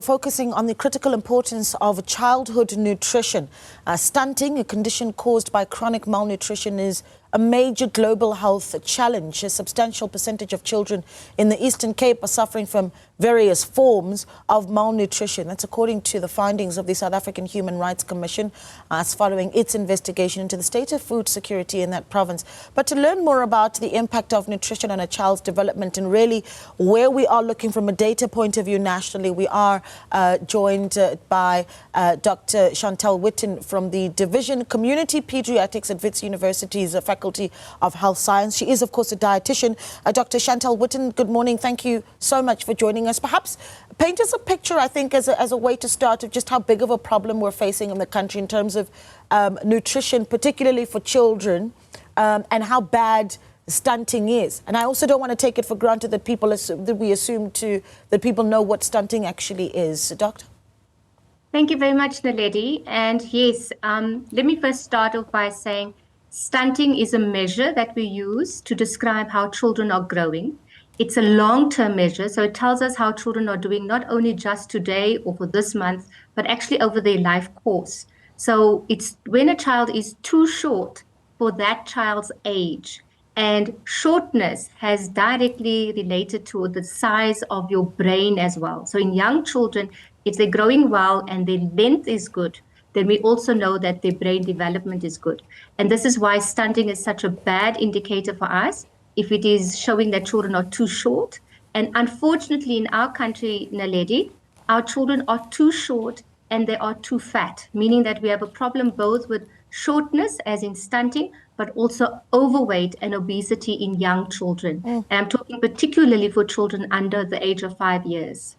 Focusing on the critical importance of childhood nutrition. Stunting, a condition caused by chronic malnutrition, is a major global health challenge. A substantial percentage of children in the Eastern Cape are suffering from various forms of malnutrition. That's according to the findings of the South African Human Rights Commission, as following its investigation into the state of food security in that province. But to learn more about the impact of nutrition on a child's development and really where we are looking from a data point of view nationally, we are joined by Dr. Chantal Witten from the Division Community Pediatrics at Wits University's Faculty of Health Science. She is, of course, a dietitian. Dr. Chantal Witten, good morning. Thank you so much for joining us. Perhaps paint us a picture, I think, as a way to start, of just how big of a problem we're facing in the country in terms of nutrition, particularly for children, and how bad stunting is. And I also don't want to take it for granted that we assume that people know what stunting actually is. Doctor? Thank you very much, Naledi. And yes, let me first start off by saying stunting is a measure that we use to describe how children are growing. It's a long-term measure, so it tells us how children are doing not only just today or for this month, but actually over their life course. So it's when a child is too short for that child's age. And shortness has directly related to the size of your brain as well. So in young children, if they're growing well and their length is good, then we also know that their brain development is good. And this is why stunting is such a bad indicator for us, if it is showing that children are too short. And unfortunately, in our country, Naledi, our children are too short and they are too fat, meaning that we have a problem both with shortness, as in stunting, but also overweight and obesity in young children. And I'm talking particularly for children under the age of 5 years.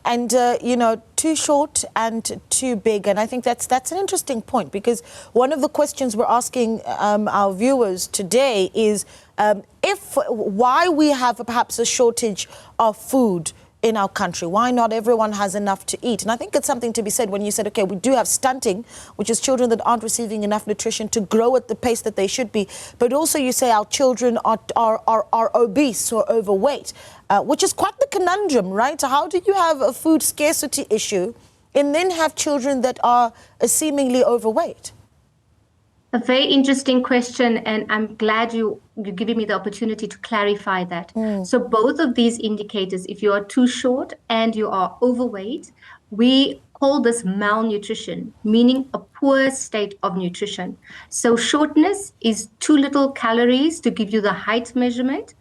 And, you know, too short and too big. And I think that's an interesting point, because one of the questions we're asking our viewers today is why we have perhaps a shortage of food in our country, why not everyone has enough to eat. And I think it's something to be said when you said, okay, we do have stunting, which is children that aren't receiving enough nutrition to grow at the pace that they should be. But also you say our children are obese or overweight, which is quite the conundrum, right? How do you have a food scarcity issue and then have children that are seemingly overweight? A very interesting question, and I'm glad you're giving me the opportunity to clarify that. So both of these indicators, if you are too short and you are overweight, we call this malnutrition, meaning a poor state of nutrition. So shortness is too little calories to give you the height measurement.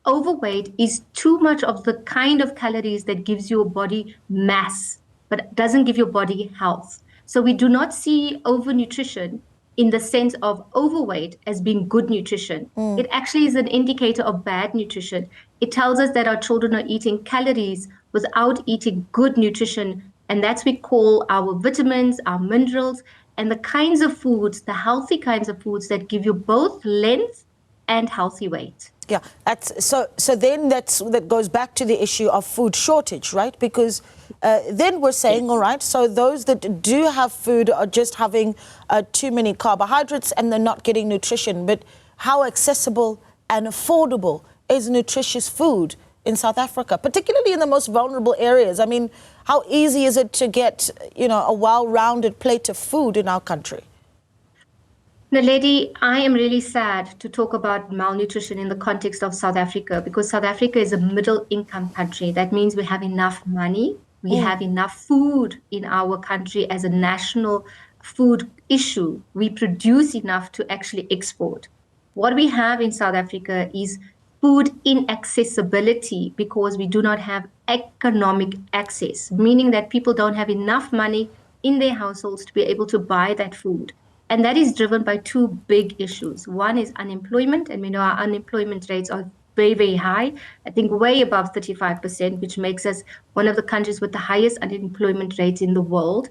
Overweight is too much of the kind of calories that gives your body mass, but doesn't give your body health. So we do not see overnutrition in the sense of overweight as being good nutrition. It actually is an indicator of bad nutrition. It tells us that our children are eating calories without eating good nutrition. And that's what we call our vitamins, our minerals, and the kinds of foods, the healthy kinds of foods that give you both length and healthy weight. Yeah, so then that goes back to the issue of food shortage, right? Because then we're saying, all right, so those that do have food are just having too many carbohydrates and they're not getting nutrition. But how accessible and affordable is nutritious food in South Africa, particularly in the most vulnerable areas? I mean, how easy is it to get, you know, a well-rounded plate of food in our country? Naledi, I am really sad to talk about malnutrition in the context of South Africa, because South Africa is a middle-income country. That means we have enough money, we have enough food in our country as a national food issue. We produce enough to actually export. What we have in South Africa is food inaccessibility, because we do not have economic access, meaning that people don't have enough money in their households to be able to buy that food. And that is driven by two big issues. One is unemployment, and we know our unemployment rates are very, very high, I think way above 35%, which makes us one of the countries with the highest unemployment rates in the world.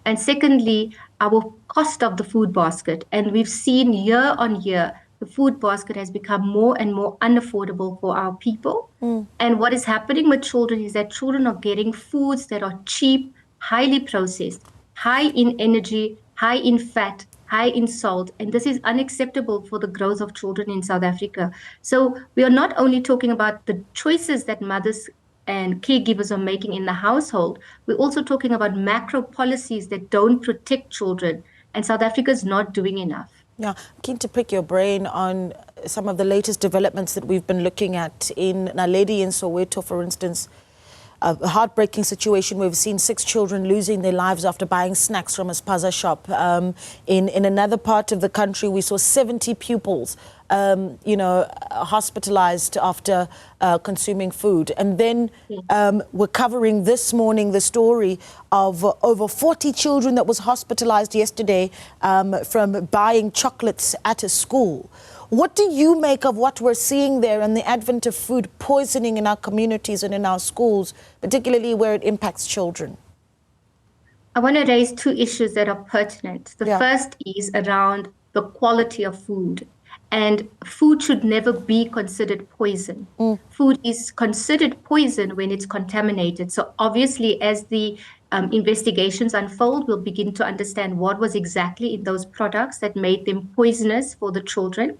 And secondly, our cost of the food basket. And we've seen year on year, the food basket has become more and more unaffordable for our people. And what is happening with children is that children are getting foods that are cheap, highly processed, high in energy, high in fat, high in salt, and this is unacceptable for the growth of children in South Africa. So we are not only talking about the choices that mothers and caregivers are making in the household, we're also talking about macro policies that don't protect children. And South Africa is not doing enough. Yeah, keen to pick your brain on some of the latest developments that we've been looking at in Naledi in Soweto, for instance. A heartbreaking situation where we've seen 6 children losing their lives after buying snacks from a spaza shop. In another part of the country, we saw 70 pupils, hospitalized after consuming food. And then we're covering this morning the story of over 40 children that was hospitalized yesterday from buying chocolates at a school. What do you make of what we're seeing there and the advent of food poisoning in our communities and in our schools, particularly where it impacts children? I want to raise 2 issues that are pertinent. The first is around the quality of food. And food should never be considered poison. Food is considered poison when it's contaminated. So obviously, as the investigations unfold, we'll begin to understand what was exactly in those products that made them poisonous for the children.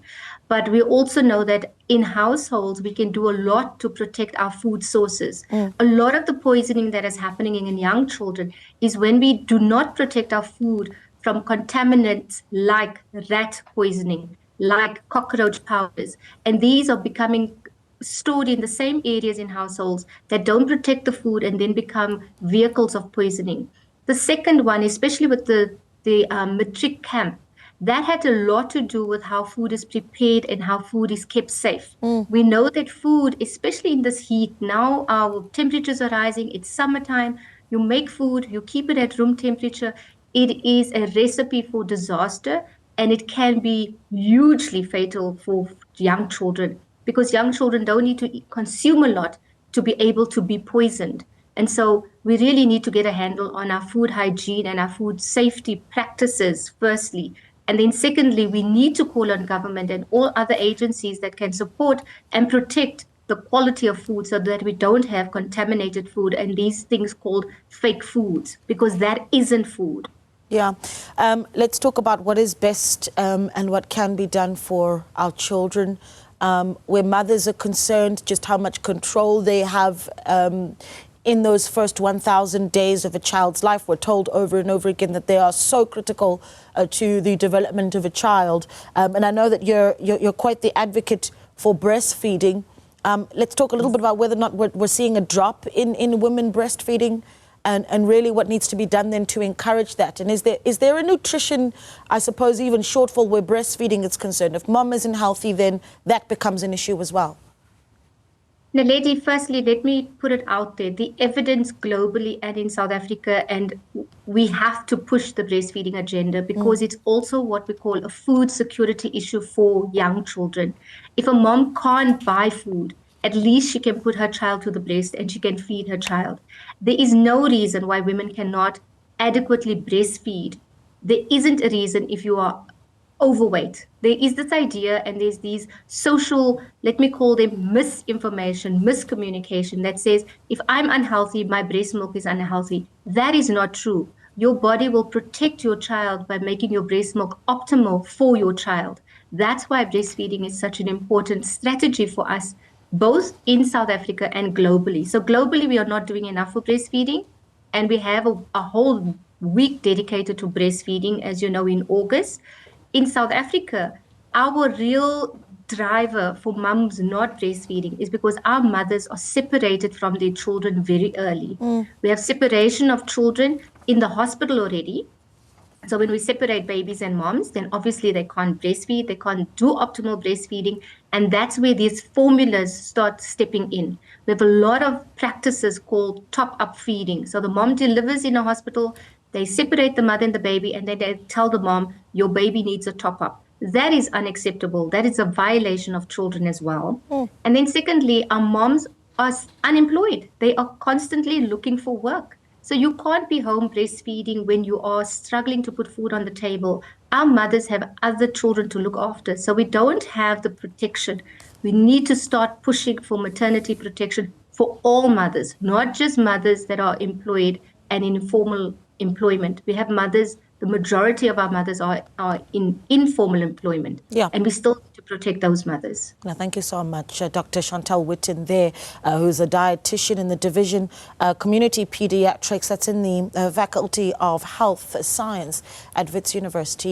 But we also know that in households, we can do a lot to protect our food sources. A lot of the poisoning that is happening in young children is when we do not protect our food from contaminants like rat poisoning, like cockroach powders. And these are becoming stored in the same areas in households that don't protect the food and then become vehicles of poisoning. The second one, especially with the matric camp, that had a lot to do with how food is prepared and how food is kept safe. We know that food, especially in this heat, now our temperatures are rising, it's summertime, you make food, you keep it at room temperature, it is a recipe for disaster, and it can be hugely fatal for young children, because young children don't need to consume a lot to be able to be poisoned. And so we really need to get a handle on our food hygiene and our food safety practices, firstly. And then secondly, we need to call on government and all other agencies that can support and protect the quality of food so that we don't have contaminated food and these things called fake foods, because that isn't food. Yeah. Let's talk about what is best and what can be done for our children. Where mothers are concerned, just how much control they have in those first 1,000 days of a child's life. We're told over and over again that they are so critical to the development of a child. And I know that you're quite the advocate for breastfeeding. Let's talk a little bit about whether or not we're seeing a drop in women breastfeeding. And really what needs to be done then to encourage that. And is there a nutrition, I suppose, even shortfall where breastfeeding is concerned? If mom isn't healthy, then that becomes an issue as well. Naledi, firstly, let me put it out there. The evidence globally and in South Africa, and we have to push the breastfeeding agenda because it's also what we call a food security issue for young children. If a mom can't buy food, at least she can put her child to the breast and she can feed her child. There is no reason why women cannot adequately breastfeed. There isn't a reason if you are overweight. There is this idea and there's these social, let me call them misinformation, miscommunication that says, if I'm unhealthy, my breast milk is unhealthy. That is not true. Your body will protect your child by making your breast milk optimal for your child. That's why breastfeeding is such an important strategy for us, both in South Africa and globally. So globally, we are not doing enough for breastfeeding. And we have a whole week dedicated to breastfeeding, as you know, in August. In South Africa, our real driver for mums not breastfeeding is because our mothers are separated from their children very early. We have separation of children in the hospital already. So when we separate babies and moms, then obviously they can't breastfeed, they can't do optimal breastfeeding, and that's where these formulas start stepping in. We have a lot of practices called top-up feeding. So the mom delivers in a hospital, they separate the mother and the baby, and then they tell the mom, your baby needs a top-up. That is unacceptable. That is a violation of children as well. And then secondly, our moms are unemployed. They are constantly looking for work. So you can't be home breastfeeding when you are struggling to put food on the table. Our mothers have other children to look after. So we don't have the protection. We need to start pushing for maternity protection for all mothers, not just mothers that are employed and in formal employment. We have mothers, the majority of our mothers are in informal employment. Yeah. And we still need to protect those mothers. Now, thank you so much, Dr. Chantal Witten there, who's a dietitian in the Division Community Pediatrics, that's in the Faculty of Health Science at Wits University.